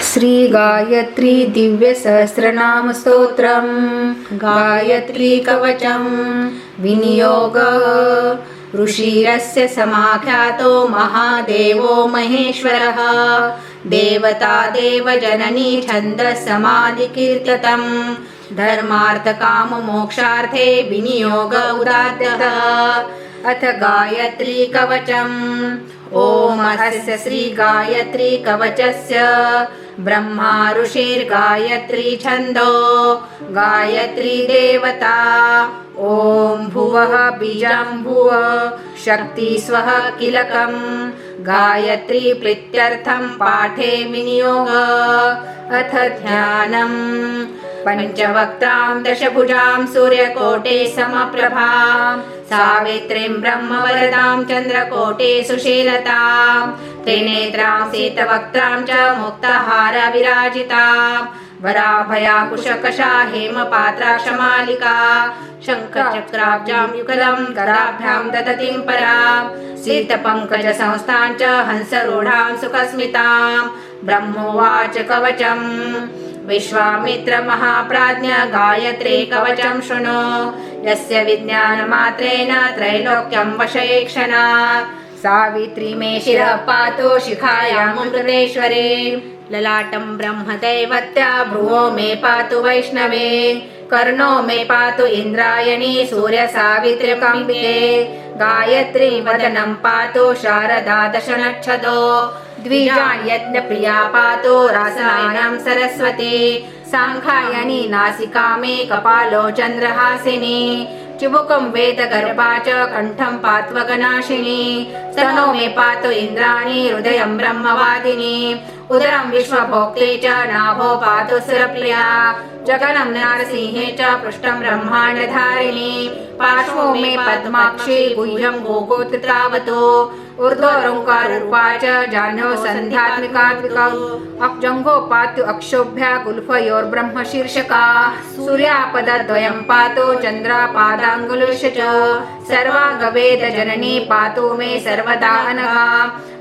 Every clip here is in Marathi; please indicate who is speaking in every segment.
Speaker 1: श्री गायत्री दिव्य सहस्रनाम स्तोत्रम गायत्री कवचम विनियोग ऋषिरस्य समाख्यातो महादेवो महेश्वरः देवता देवजननी छन्दः समाधिकीर्तितं धर्मार्थ काम मोक्षार्थे विनियोग उदात्तः अथ गायत्री कवचम् ओम अस्य श्री गायत्री कवचस्य ब्रह्मा ऋषिर्गायत्री छन्दो गायत्री देवता ओम भुवः बीजं भुव शक्ति स्वः किलकं गायत्री प्रीत्यर्थं पाठे विनियोग अथ ध्यानम् पंचवक्त्रां दशभुजां सूर्यकोटे समप्रभां सावित्रीं ब्रह्मवरदां चन्द्रकोटे सुशीलतां त्रिनेत्रां शीतवक्त्रां च मुक्तहार विराजितां वराभयाकुशकशा हेमपात्राक्षमालिका शङ्खचक्राब्जां युगलं कराभ्यां ददतीं परां शीतपङ्कजसंस्थां च हंसरूढां सुखस्मितां ब्रह्मोवाच कवचम् विश्वामित्र महाप्राज्ञ गायत्री कवचं शृणु यस्य विज्ञानमात्रेण त्रैलोक्यं वशये क्षणात् सावित्री मे शिरः पातु शिखायामृतेश्वरे ललाटं ब्रह्मदैवत्या भ्रुवो मे पातु वैष्णवे कर्णो मे पातु इन्द्रायणी सूर्यसावित्र्यकाम्बिके गायत्री वदनं पातु शारदा दशनक्षदो द्विजा यज्ञप्रिया पातु रासनायां सरस्वती साङ्ख्यायनी नासिका मे कपालो चन्द्रहासिनी चिबुकं वेदगर्भा च कण्ठं पात्वगनाशिनी स्तनो मे पातु इन्द्राणी हृदयं ब्रह्मवादिनी उदरं विश्वभोक्ते च नाभो पातु सुरप्रिया जगनं नारसिंहे च पृष्ठं ब्रह्माण्डधारिणी पार्श्वो मे पद्माक्षी गुह्यं गोगोत्रतावतो ऊर्ध्वोऽङ्काररूपा च जाह्नौ सन्ध्यात्मिकात्मिकौ अक्जङ्घो पातु अक्षोभ्या कुल्फयोर्ब्रह्मशीर्षका सूर्यापदद्वयं पातु चन्द्रापादाङ्गुलिश च सर्वाङ्गवेदजननी पातु मे सर्वदा अनघा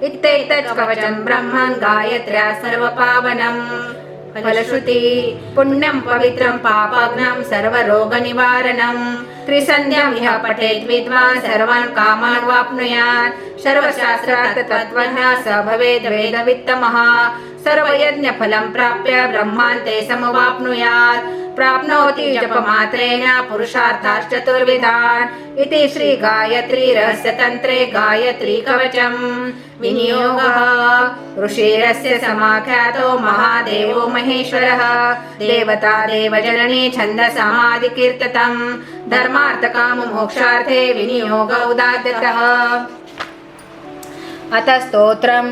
Speaker 1: इत्येतत् कवचं ब्रह्मन् गायत्र्या सर्वपावनम् फलश्रुति पुण्यं पवित्रं पापघ्नं सर्वरोगनिवारणं त्रिसन्ध्यां यः पठेत् विद्वान् सर्वान् कामान् वाप्नुयात् सर्वशास्त्रार्थ तत्त्वज्ञः स भवेत् वेदवित्तमः सर्वयज्ञफलं प्राप्य ब्रह्मान्ते समवाप्नुयात् प्राप्नोति जपमात्रेण पुरुषार्थाश्चतुर्विधान् इति श्री गायत्री रहस्यतन्त्रे गायत्री कवचम् विनियोगः ऋषिरस्य समाख्यातो महादेवो महेश्वरः देवता देवजननी छन्दसामादिकीर्तितं धर्मार्थकाममोक्षार्थे विनियोग उदात्तः अथ स्तोत्रम्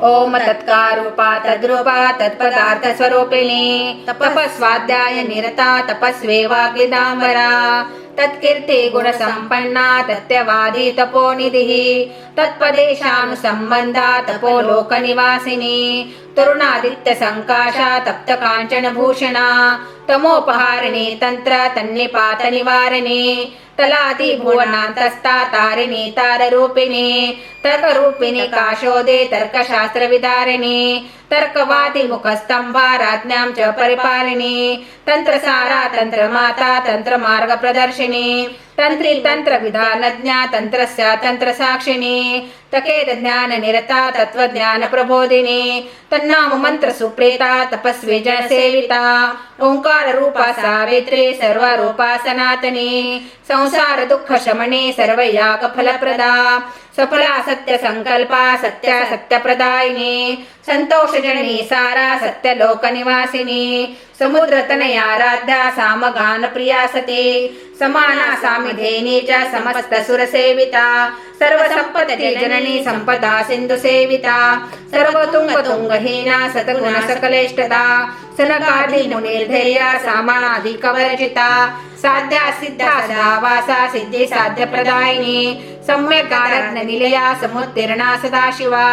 Speaker 1: ओम तत्कारूपा तद्रूपा तत्पदार्थस्वरूपिणी तपस्वाध्याय निरता तपस्वेवाग्निदाम्बरा तत्कीर्ति गुणसम्पन्ना तत्यवादी तपोनिधिः तत्पदेशानुसम्बन्धा तपोलोकनिवासिनी तरुणादित्यसङ्काशा तप्तकाञ्चनभूषणा तमोपहारिणी तन्त्र तन्निपातनिवारिणी तलादिभुवनान्तस्था तारिणी ताररूपिणी तर्करूपिणी काशोदे तर्कशास्त्रविदारिणी तर्कवादी मुखस्तंभा राज्ञां च परिपालिनी तंत्रसारा तंत्रमाता तंत्रमार्गप्रदर्शिनी तंत्री तंत्रविधानज्ञा तंत्रस्य तंत्रसाक्षिणी तकेद ज्ञाननिरता तत्त्वज्ञानप्रबोधिनी तन्नाम मंत्रसुप्रीता तपस्वी जनसेविता ओंकाररूपा सावित्री सर्वरूपा सनातनी संसार दुःखशमनी सर्वयागफलप्रदा सफला सत्यसंकल्पा सत्यप्रदायिनी संतोषजननी सारा सत्यलोकनिवासिनी समुद्रतनयाराध्या सामगानप्रिया सती समाना सामिधेनी च समस्तसुरसेविता सर्वसम्पदे जननी संपदा सिन्धुसेविता सर्वतुङ्गतुङ्गहीना सतगुणसकलेष्टदा सनकादिमुनिर्धैर्या सामानाधिकवर्जिता साध्या सिद्धा सदावासा सिद्धि साध्यप्रदायिनी सम्यक् समुत्तीर्णा सदाशिवा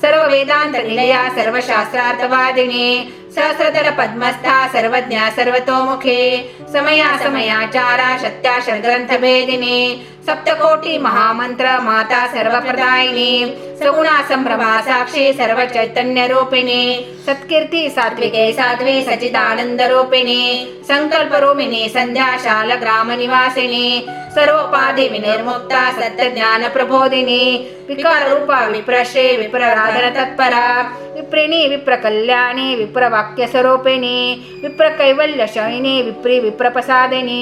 Speaker 1: सर्ववेदान्तनिलया सर्वशास्त्रार्थवादिनी सहस्रदल पद्मस्था सर्वज्ञा सर्वतोमुखे समया समयाचारा सत्या ग्रंथ भेदिनी सप्तकोटी महामंत्र माता सर्वप्रदायिनी सगुणा संभ्रमा साक्षी सर्व चैतन्य रूपिणी सत्कीर्ती सात्विके साध्वी सचिदानंद रूपिणी संकल्प रूपिणी संध्या शाल ग्राम निवासिनी सर्वोपाधि विनिर्मुक्ता सत्य ज्ञान प्रबोधिनी विकार रूपा विप्रश्री विप्रराधन तत्परा विप्रिणी विप्र कल्याणी विप्र वाक्य स्वरूपिणी विप्र कैवल्य शयिनी विप्री विप्रप्रसादिनी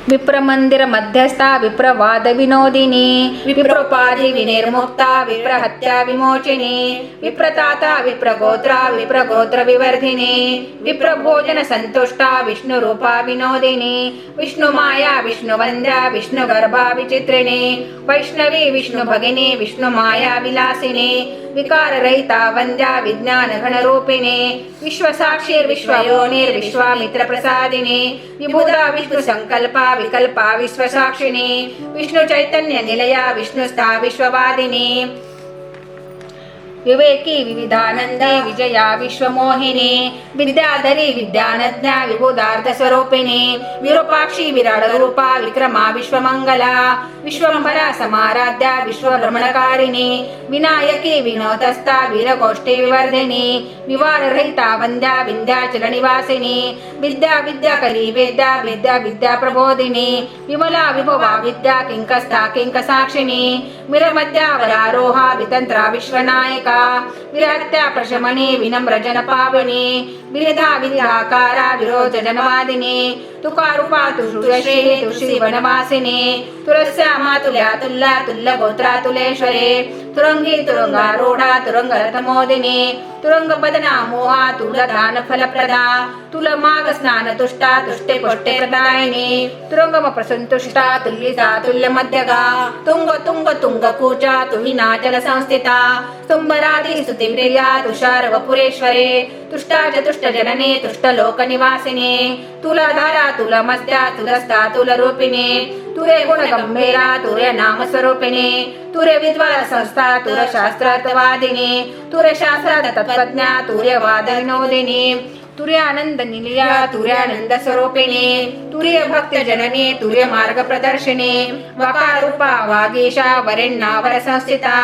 Speaker 1: विप्र मंदिर मध्यस्था विप्र वाद विनोदिनी विप्रोपाधि विनिर्मुक्ता विप्र हत्या विमोचिनी विप्रताता विप्र गोत्र विवर्धिनी विप्र भोजन संतुष्टा विष्णु रूपा विनोदिनी विष्णु माया विष्णु वंद्या विष्णु गर्भा विचित्रिणी वैष्णवी विष्णु भगिनी विष्णु माया विलासिनी विकार रहिता वंद्या विज्ञान घन रूपिणी विश्व साक्षीर विश्वयोनिर विश्वामित्र प्रसादिनी विबुधा विष्णु संकल्पा विकल्पा विश्वसाक्षिणी विष्णु चैतन्य निलया विष्णुस्था विश्ववादिनी विवेकी विविधानंदी विजया विश्वमोहिनी विद्याधरी विद्यानज्ञा विबुधार्थ स्वरूपिणी विरूपाक्षी विराड रूपा विक्रमा विश्वमंगला विश्वंभरा समाराध्या विश्वभ्रमणकारिणी विनायकी विनोदस्था वीरगोष्ठी विवर्धिनी विवार रहिता वंद्या विंध्याचल निवासिनी विद्या विद्या कली वेद्या विद्या विद्या प्रबोधिनी विमला विभवा विद्या किंकस्था किंकसाक्षिणी विरमद्यावरारोहा वितंत्रा विश्वनायका विरहत्या प्रशमनी विनम्र जन पावनी विरधा विद्याकारा विरोध जनवादिनी तुकारूपा तुश्री तुश्री वनवासिनी तुरस्या मातुल्या तुल्ला तुल्ल गोत्रा तुलेश्वरे तुरंगी तुरंगारूढा तुरंग रथमोदिनी तुरंग बदना मोहा तुल दान फलप्रदा तुल माग स्नान तुष्टा तुष्टे पुष्टे प्रदायिनी तुरंगम प्रसंतुष्टा तुल्लिता तुल्य मध्यगा तुंग तुंग तुंग कूचा तुहिनाचल संस्थिता तुंबरादी स्तुतिप्रिया तुषार वपुरेश्वरे तुष्टा चतुष्ट जननी तुष्ट लोक निवासिनी तुलाधारा तुलमस्त्या तुलस्ता तुल रूपिणी तुरे गुण गंभीरा तुरे नाम स्वरूपिणी तुरे विद्वान संस्था तुर शास्त्रार्थवादिनी तुरे शास्त्रार्थ तत्वज्ञा तुरे वाद विनोदिनी तुर्य आनंद निलया तुर्य आनंद स्वरूपिणी तुर्य भक्त जननी तुर्य मार्ग प्रदर्शिनी वकार रूपा वागीशा वरेण्णावर संस्थिता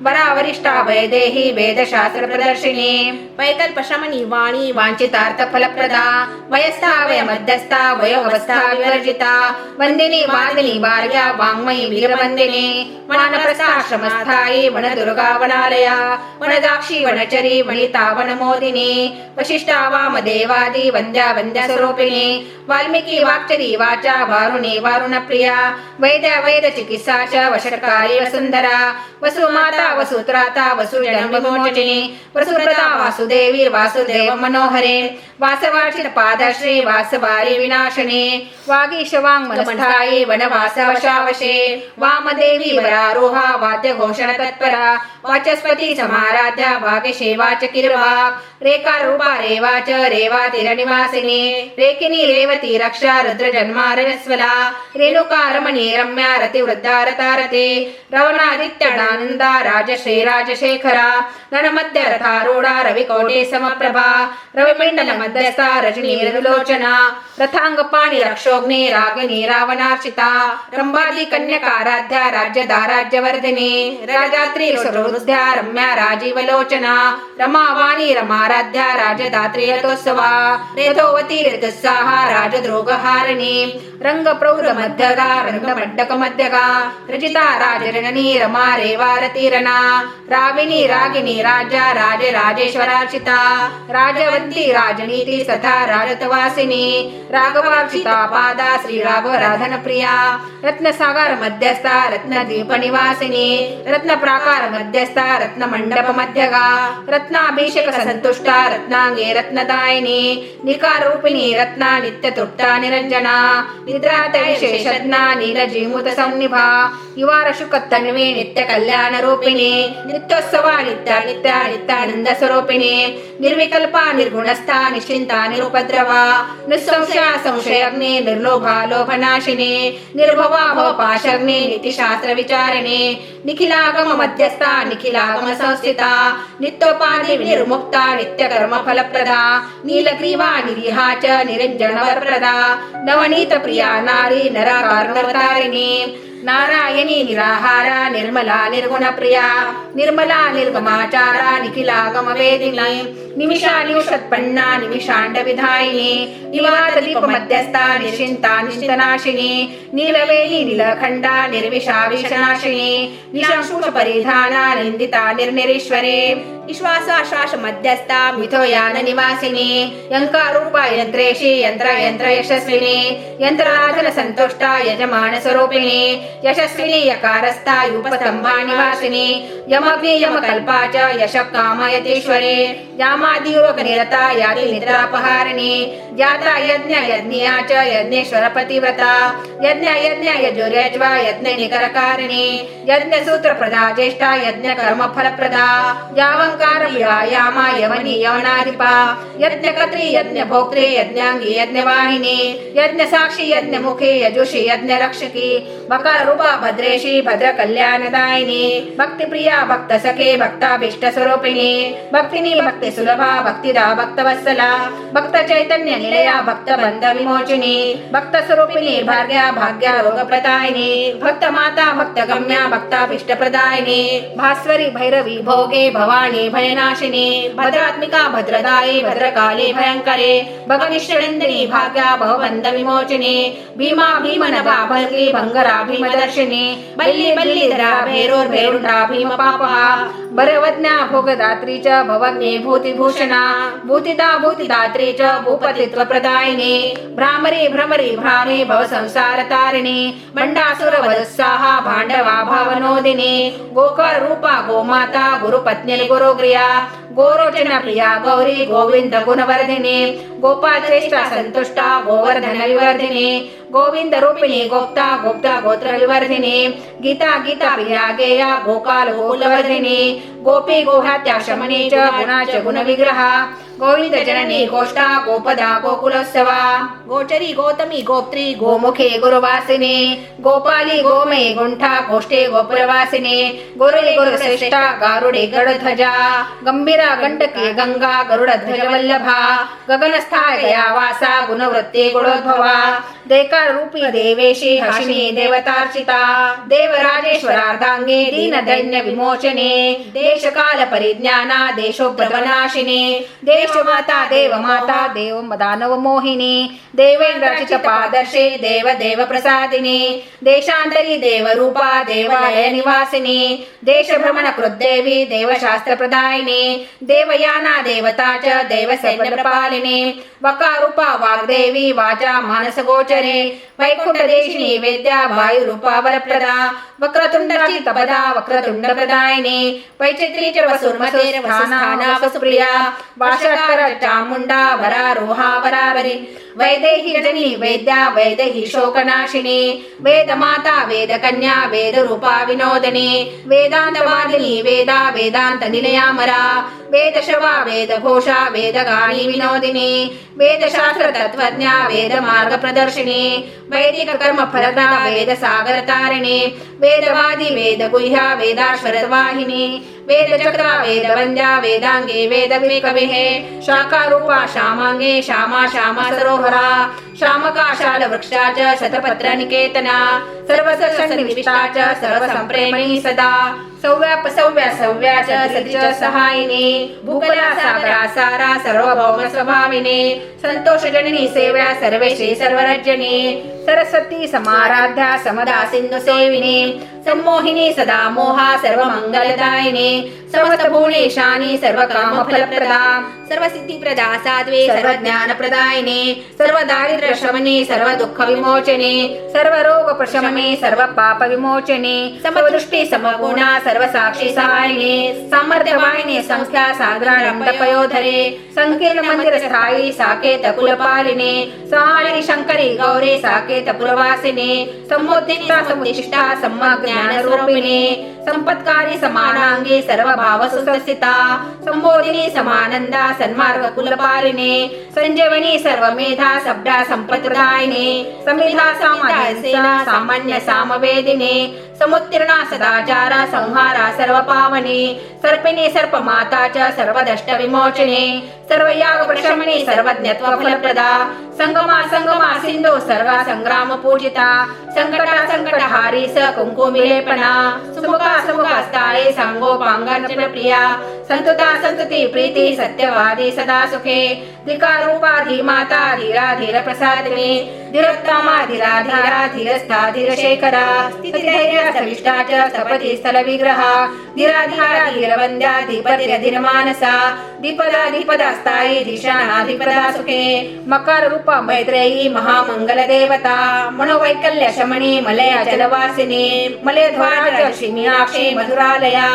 Speaker 1: वरावरिष्ठा वैदेही वेदशास्त्र प्रदर्शिनी वैकल्प शमनी वाणी वांछितार्थ फलप्रदा वयस्था वय मध्यस्था वय अवस्था विवर्जिता वंदिनी वादिनी भार्या वाङ्मयी वीरवंदिनी वनप्रस्थाश्रमस्थायी वन दुर्गा वनालया वनदाक्षी वनचरी वनिता वनमोदिनी वशिष्ठा वामदेवादी वंद्या वंद्या स्वरूपिणी वाल्मीकि वाक्चरी वाचा वारुणी वारुण प्रिया वैद्य वैद्य चिकित्सा च वषट्कारी वसुंधरा वसुमाता वसुत्राता वसुजन विमोचिनी वसुप्रदा वासुदेवी वासुदेव मनोहरे वासवार्षित पादश्री वासवारी विनाशिनी वागीशवांग मनस्थायी वनवास वशावशे वामदेवी वरारोहा वाद्य घोषण तत्परा वाचस्पति समाराध्या वागशे वाचकिर्वा रेखा रूपा रेवाच रेवा निवासिनी रेकिनी रेवती रक्षा रुद्र जन्मारस्वला रेणुका रमणी रम्या रतिवृद्धा रतारते रवणादित्यानंदा राजश्री राजशेखरा रणमध्य रथारूढा रविकोटे समप्रभा रविमंडल मध्यस्था रजनी रविलोचना रथांगपाणि रक्षोग्नि रागिनी रावणार्चिता रंभादी कन्यकाराध्या राज्यदाराज्यवर्धिनी राजात्री सुहृद्या रम्या राजीवलोचना रमावाणी रमाराध्या राजदात्री रथोत्सवा रेतोवती ऋतुस्साहा राजद्रोगहारिणी रंगप्रौढ मध्यगा रंगमण्डक मध्यगा रजिता राजरणनी रमा रेवारतीरणा राविणी रागिनी राजा राज राजेश्वरार्चिता राजवंती राजनीति तथा राजतवासिनी राघवार्चिता पादा श्री राघव राधन प्रिया रत्नसागर मध्यस्था रत्नदीप निवासिनी रत्न प्राकार मध्यस्था रत्न मंडप मध्यगा रत्नाभिषेक संतुष्टा रत्नांगे रत्नदाय प्रदायिनी निकार रूपिणी रत्ना नित्य तृप्ता निरंजना निद्रात विशेषज्ञा नीलजीमूत संनिभा युवार शुकतन्वी नित्य कल्याण रूपिणी नित्योत्सवा नित्या नित्या नित्यानंद स्वरूपिणी निर्विकल्पा निर्गुणस्था निश्चिंता निरुपद्रवा निसंशया संशयग्नि निर्लोभा लोभनाशिनी निर्भवा भवपाशग्नि नीतिशास्त्र विचारिणी निखिलागम मध्यस्था निखिलागम संस्थिता नित्योपाधि विनिर्मुक्ता नित्य कर्म फलप्रदा नीलग्रीवा निरीहा च निरंजन वरप्रदा नवनीत प्रिया नारी नराकार नवतारिणी नारायणी निराहारा निर्मला निर्गुण प्रिया निर्मला निर्गमाचारा निखिलागम वेदिनी निमिषा निमिषत्पन्ना निमिषांड विधायिनी निवात दीप मध्यस्था निश्चिंता निश्चितनाशिनी नीलवेणी नीलखंडा निर्विषा विषनाशिनी निशांशुष परिधाना निंदिता निर्निरीश्वरे विश्वासाश्वास मध्यस्था मिथोयान निवासिनी यंकारूपा यंत्रेशी यंत्र यंत्र यशस्विनी यंत्रराधन संतुष्टा यजमान स्वरूपिणी यशस्विनी यकारस्था युपस्तंभा निवासिनी यमग्नि यमकल्पा च यश कामयतीश्वरे यामादियोग निरता याति निद्रापहारिणी जाता यज्ञ यज्ञिया च यज्ञेश्वर पतिव्रता यज्ञ यज्ञ यजुर्यज्वा यज्ञ निकरकारिणी यज्ञ सूत्र प्रदा ज्येष्ठा यज्ञ कर्म फलप्रदा यावंकार व्यायामा यवनी यवनाधिपा यज्ञ कत्री यज्ञ भोक्त्री यज्ञांगी यज्ञवाहिनी यज्ञ साक्षी यज्ञ मुखी यजुषी यज्ञ रक्षकी बकार रूपा भद्रेशी भद्र कल्याणदायिनी भक्ति प्रिया भक्त सखे भक्ताभीष्ट स्वरूपिणी भक्तिनी भक्ति सुलभा भक्तिदा भक्तवत्सला भक्त चैतन्य निलया भक्त बंध विमोचिनी भक्त स्वरूपिणी भाग्या भाग्या रोग प्रदायिनी भक्त माता भक्त गम्या भक्ताभीष्ट प्रदायिनी भास्वरी भैरवी भोगे भवानी भयनाशिनी भद्रात्मिका भद्रदायी भद्रकाली भयंकरे भगविष्यनंदिनी भाग्या भवबंध विमोचिनी भीमा भीमनभा भल्गी भंगरा भीमदर्शिनी बल्ली बल्लीधरा भैरुर्भैरुंडा भीम पापा बरवज्ञा भोगदात्री च भवग्ने भूतिभूषणा भूतिदा भूतिदात्री च भूपतित्व प्रदायिनी भ्रामरी भ्रमरी भ्रामे भव संसार तारिणी बंडासुर वदस्साहा भांडवा भावनोदिनी गोकर रूपा गोमाता गुरुपत्नी गुरुग्रिया गोरोचन प्रिया गौरी गोविंद गुणवर्धिनी गोपाल श्रेष्ठा संतुष्टा गोवर्धन विवर्धिनी गोविंद रूपिणी गोप्ता गोप्ता गोत्र विवर्धिनी गीता गीता प्रिया गेया गोकाल गोकुलवर्धिनी गोपी गोहात्या शमनी च गुणाच गुण विग्रहा गोविंद जननी गोष्ठा गोपदा गोकुलोत्सवा गोचरी गौतमी गोप्त्री गोमुखे गुरुवासिनी गोपाली गोमयी गुंठा गोष्ठे गोपुरवासिनी गुरुले गुरुश्रेष्ठा गारुडे गरुडध्वजा गंभीरा गंडकी गंगा गरुडध्वज वल्लभा गगनस्था गया वासा गुणवृत्ती गुणोद्भवा देकार रूपी देवेशी हसिनी देवतार्चिता देवराजेश्वरार्धांगे दीन दैन्य विमोचने देशकाल परिज्ञाना देशोपद्रवनाशिनी देशमाता देवमाता देव दानव मोहिनी देवेंद्रचित पादर्शे देव देव प्रसादिनी देशांतरी देवरूपा देवालय निवासिनी देशभ्रमण कृद्देवी देवशास्त्र प्रदायिनी देवयाना देवता च देव सैन्यपालिनी वकारूपा वाग्देवी वाचा मानस गोचरे वैकुंठ देशिनी वेद्या वायुरूपा वरप्रदा वक्रतुंडाची तपदा वक्रतुंड प्रदायिनी वैचित्री च वसुर्मतेर वसुस्थाना वसुप्रिया वाषाकर चामुंडा वरारोहा वरावरी वैदेही जनी वैद्या वैदेही शोकनाशिनी वेदमाता वेदकन्या वेदरूपा विनोदिनी वेदांतवादिनी वेदा वेदांत निलयामरा वेदशवा वेदघोषा वेदगाणी विनोदिनी वेदशास्त्र तत्वज्ञा वेदमार्ग प्रदर्शिनी वैदिक कर्म फलदा वेदसागर तारिणी वेदवादी वेदगुह्या वेदाश्वरवाहिनी वेदचक्रा वेदवंद्या वेदांगे वेदविकविः शाखारूपा श्यामांगे श्यामा श्यामा सरोहरा श्यामकाशाल वृक्षा च शतपत्र निकेतना सर्वसन्निविष्टा च सर्वसंप्रेमणी सदा सौव्याप सौव्या सौव्या च सती च सहायिनी भूकला सागरा सारा सर्वभौम स्वभाविनी संतोष जननी सेव्या सर्वेशी सर्वरजनी सरस्वती समाराध्या समदा सिंधु सेविनी सम्मोहिनी सदा मोहा सर्व मंगलदायिनी समस्त भुवनेशानी सर्व काम फलप्रदा सर्व सिद्धी प्रदा साध्वे सर्व ज्ञान प्रदायिनी सर्व दारिद्र्य दारिद्र्य शमने सर्व दुःख विमोचने सर्व रोग प्रशमने सर्व पाप विमोचने समदृष्टी समगुणा सर्व साक्षी सहायने सामर्थ्यवाहिने संख्या साधारण पयोधरे संकीर्ण मंदिर स्थायी साकेत कुलपालिने सहारिणी शंकरी गौरी साकेत पुरवासिने समुद्दिष्टा समुदिष्टा सम्यक ज्ञान रूपिणे संपत्कारी समानांगी सर्व भाव सुसंस्थिता संबोधिनी समानंदा सन्मार्ग कुलपालिने संजीवनी सर्व मेधा शब्दा संपत्प्रदायिने समिधा सामान्य सामान्य सामवेदिने समुत्तीर्णा सदाचारा संहारा सर्व पावने सर्पिणी सर्प माताच्या सर्व दष्ट विमोचने सर्व याग प्रशमने सर्वज्ञत्व फलप्रदा संगमा संगमा सिंधू सर्व संग्राम पूजिता संकटा संकटहारी स कुंकुमिलेपना सुमुखा सुमुखा स्थायी सांगोपांगन प्रिया संतुता संतुती प्रीती सत्यवादी सदा सुखे धिकारूपा धीमाता धीरा धीर प्रसादिनी धीरोत्तमा धीरा धीरा धीरस्था धीरशेखरा स्थितिधैर्य सविष्टा च सपती स्थल विग्रहा धीरा धीरा धीरवंद्या धीपती धीरमानसा धीपदा धीपदा स्थायी धीशाना धीपदा सुखे मकार रूपा मैत्रेयी महामंगल देवता मनोवैकल्य शमनी मलय जलवासिनी मलय ध्वज मीनाक्षी मधुरालया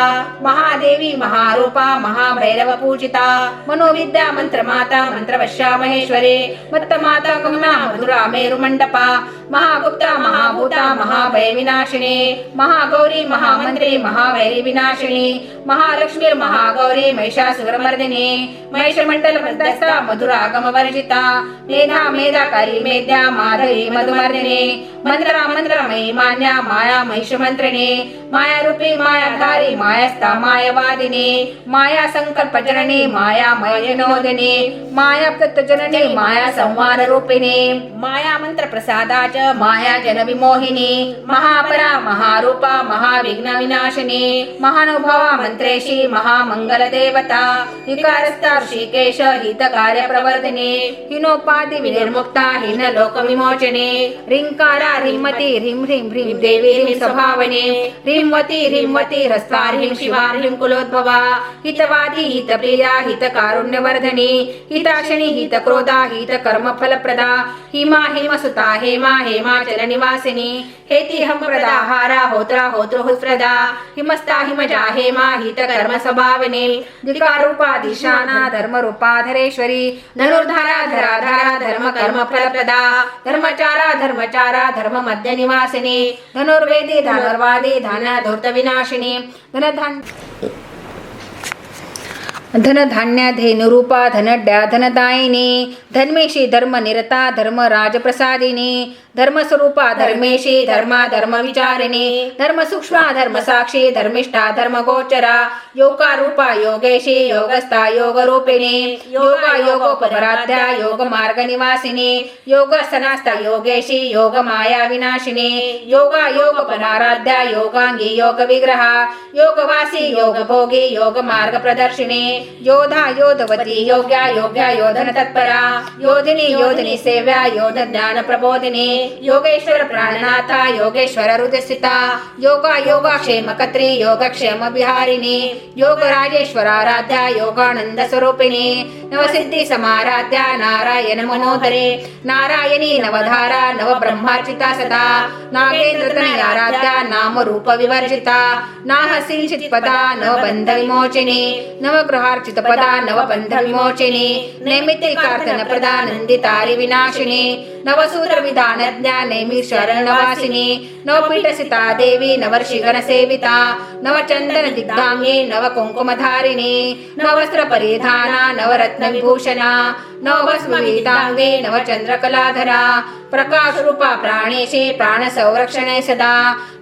Speaker 1: महादेवी महारूपा महाभैरव पूजिता मनोविद्या मंत्रमाता मंत्रवश्या महेश्वरी मत्तमाता गमना मधुरा मेरुमंडपा महागुप्ता महाभूता महाभय विनाशिनी महागौरी महामंत्री महावैरी विनाशिनी महालक्ष्मी महागौरी महिषासुरमर्दिनी महिषमंडल मध्यस्था मधुरागम वर्जिता मेधा मेधाकारी मेध्या माधवी मधुमर्दिनी मंत्रा मंत्रमयी मान्या माया महिषमंत्रिणी माया रूपी मायाधारी मायास्था मायावादिनी माया संकल्प जननी माया मयनोदिनी माया जननी माया संवार रूपिणी माया मंत्र प्रसादा च माया जन विमोहिनी महापरा महारूपा महाविघ्न विनाशिनी महानुभावा मंत्रेशी महामंगल देवता विकारस्था ऋषिकेश हित कार्य प्रवर्धिनी हिनोपाधि विनिर्मुक्ता हिन लोक विमोचने रिंकारा ह्रीमती ह्रीं ह्रीं ह्रीं देवी ह्रीं स्वभावने ह्रींवती ह्रस्वा ह्रीं शिवा ह्रीं कुलोद्भवा हितवादी हितप्रिया हितकारुण्यवर्धनी हिताशनी हितक्रोधा हितकर्म फलप्रदा हिमा हेमसुता हेमा हेमाचल निवासिनी हेति हम प्रदाहारा होत्रा होतृहुस्प्रदा हिमस्ता हिमजा हेमा हितकर्म स्वभाविनी दिकारूपा दिशाना धर्मरूपाधरेश्वरी धनुर्धारा धराधारा धर्म कर्म फलप्रदा धर्मचारा धर्मचारा धर्म मध्य निवासिनी धनुर्वेदी धनुर्वादी धन धूर्त विनाशिनी धनधान्य धेनुरूपा धनड्या धनदायिनी धर्मेशी धर्म निरता धर्म राजप्रसादिनी धर्मस्वरूपा धर्मेशी धर्मा धर्म विचारिणी धर्म सूक्ष्मा धर्म साक्षी धर्मिष्ठा धर्म गोचरा योगारूपा योगेशी योगस्था योग रूपिणी योगा योगोपराध्या योग मार्ग निवासिनी योगसनास्था योगेशी योग माया विनाशिनी योगा योग पराराध्या योगांगी योग विग्रहा योगवासी योग भोगी योग मार्ग प्रदर्शिनी योधा योधवती योग्या योग्या योधन तत्परा योधिनी योधिनी सेव्या योध ज्ञान प्रबोधिनी योगेश्वर प्राणनाथा योगेश्वर हृदयस्थिता योगा योगा क्षेमकत्री योगक्षेम विहारिणी योग राजेश्वर आराध्या योगानंद स्वरूपिणी नवसिद्धी समाराध्या नारायण मनोधरे नारायणी नवधारा नव ब्रह्मार्चिता सदा नागेंद्र तनयाराध्या नाम रूप विवर्जिता नाहसिंचित पदा नव बंध विमोचिनी नवग्रहार्चित पदा नव बंध विमोचिनी नैमित्तिकार्थन प्रदा नंदितारि विनाशिनी नवसूत्र विधान ज्ञा नैमि शरणवासिनी नवपीठसिता देवी नवर्षिगण सेविता नवचंदन दिग्धांगी नव कुंकुमधारिणी नवस्त्र परिधाना नवरत्न विभूषणा नवभस्मविदांगे नवचंद्रकलाधरा प्रकाश रूपा प्राणेशी प्राण संरक्षणे सदा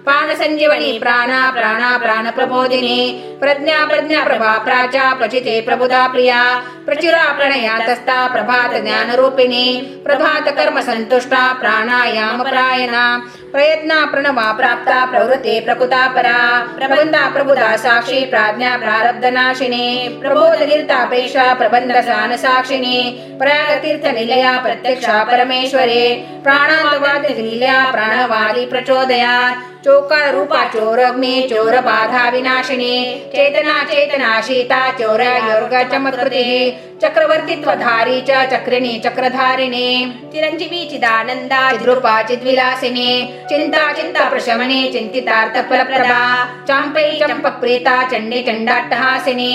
Speaker 1: प्राण संजीवनी प्राणा प्राणा प्राण प्रबोधिनी प्रज्ञा प्रज्ञा प्रभा प्राचा प्रचिते प्रबुधा प्रिया प्रचुरा प्रणयातस्था प्रभात ज्ञान रूपिणी प्रभात कर्म संतुष्टा प्राणायाम प्रायणा प्रयत्ना प्रणवा प्राप्ता प्रवृत्ते प्रकुता परा प्रबंधा प्रबुधा साक्षी प्राज्ञा प्रारब्ध नाशिनी प्रबोध कीर्तापेक्षा प्रबंध सान साक्षिणी प्रयाग तीर्थ निलया प्रत्यक्षा परमेश्वरे प्राणांतवाद दिल्या प्राणवादी प्रचोदयात चोकार रूपा चोरग्नी चोर बाधा विनाशिनी चेतना चेतनाशीता चौर्यायोर्ग चमत्कृती चक्रवर्तित्वधारी च चक्रिणी चक्रधारिणी चिरंजीवी चिदानंदा चिद्रूपा चिद्विलासिनी चिंता चिंता प्रशमने चिंतितार्थ फलप्रदा चांपै चंपक प्रीता चंडी चंडाट्टहासिनी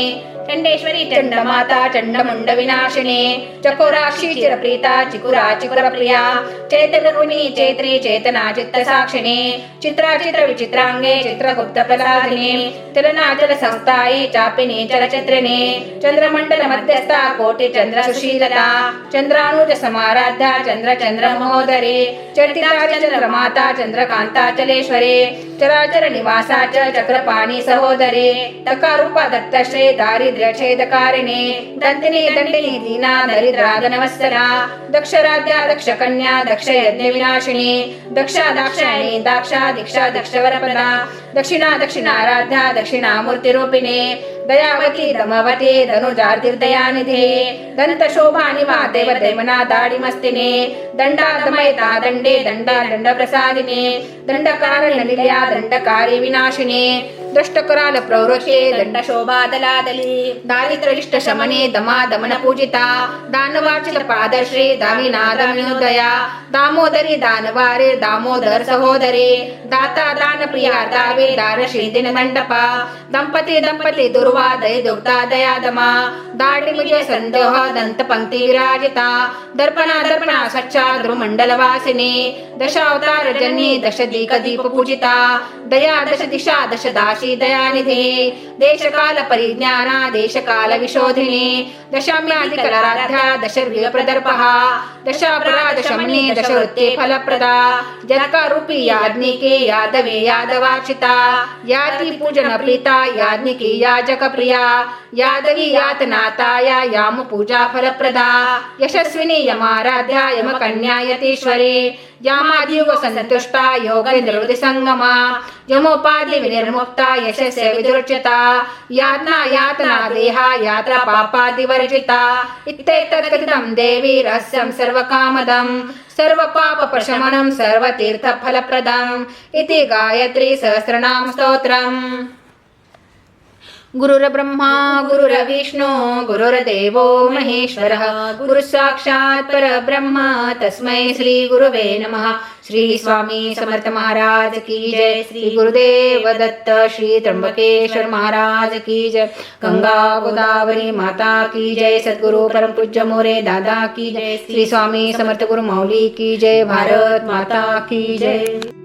Speaker 1: चंडेश्वरी चंडमाता चंडमुंड विनाशिनी चकोराक्षी चिरप्रीता चिकुरा चिकुरप्रिया चैतन्यरूपिणी चैत्री चेतना चित्त साक्षिणी चित्रा चित्र विचित्रांगे चित्रगुप्त प्रसादिनी चलनाचल संस्थायी चापिनी चलचित्रिणी चंद्रमंडल मध्यस्था कोटि चंद्र सुशीलता चंद्रानुज समाराध्या चंद्र चंद्र महोदरी चर्तिता चंद्रमाता चंद्रकांता चलेश्वरी चराचर निवासा चक्रपाणी सहोदरी तकारूपा दत्तश्री दारिद्र्य छेदकारिणी दंतिनी दंडिनी दीना दरिद्रा धनवत्सला दक्षराध्या दक्ष कन्या दक्ष यज्ञ विनाशिनी दक्षा दाक्षायणी दाक्षा दीक्षा दक्षवरपदा दक्षिणा दक्षिणाराध्या दक्षिणामूर्ती रूपिणी दयावती दमवती धनुजार्तिर्दयानिधे दंत शोभा निवा देव दैमना दाडिमस्तिने दंडा दमयता दंडे दंडा दंड प्रसादिने दंडकार नलिल्या दंडकारी विनाशिने दष्टकराल प्रवृषे दंड शोभा दलादली दारिद्र्यष्ट शमने दमा दमन पूजिता दानवाचित पादश्री दामिना दमिनुदया दामोदरी दानवारे दामोदर सहोदरी दाता दान प्रिया दावे दारशी दिन मंडपा दंपती दंपती दुर्वा दय दुग्धा दयादमा दाढी विजय संदेह दंत पंक्ती विराजिता दर्पणा दर्पणा सच्चा ध्रुमंडल वासिनी दशावतार जनी दश दीक दीप पूजिता दया दश दिशा दश दासी दयानिधे देशकाल परिज्ञाना देशकाल विशोधिनी दशाम्याधिकराध्या दशर्व्य प्रदर्पहा दशापरा दशमनी दशवृत्ते फलप्रदा जत्कारूपी याज्ञिके यादवे यादवाचिता याति पूजन प्रीता याज्ञिकी याजक प्रिया यादवी यातनाताया याम पूजा फलप्रदा यशस्विनी यमाराध्या यमकन्या यतीश्वरी यामादियुग संतुष्टा योगेन्द्रवृत्ति संगमा यमोपाधि विनिर्मुक्ता यशस्य विदुर्चिता यातना यातना देहा यात्रा पापादि वर्जिता इत्येतत् कथितं देवी रहस्यं सर्वकामदं सर्वपाप प्रशमनं सर्वतीर्थ फलप्रदम् इति गायत्री सहस्रनाम स्तोत्रम्। गुरुर्ब्रह्मा गुरुर्विष्णु गुरुर्देवो महेश्वरः गुरुः साक्षात् परब्रह्म तस्मै श्री गुरुवे नमः। श्री स्वामी समर्थ महाराज की जय। श्री गुरुदेव दत्त श्री त्र्यंबकेश्वर महाराज की जय। गंगा गोदावरी माता की जय। सद्गुरु परम पूज्य मोरे दादा की जय। श्री स्वामी समर्थ गुरु माऊली की जय। भारत माता की जय।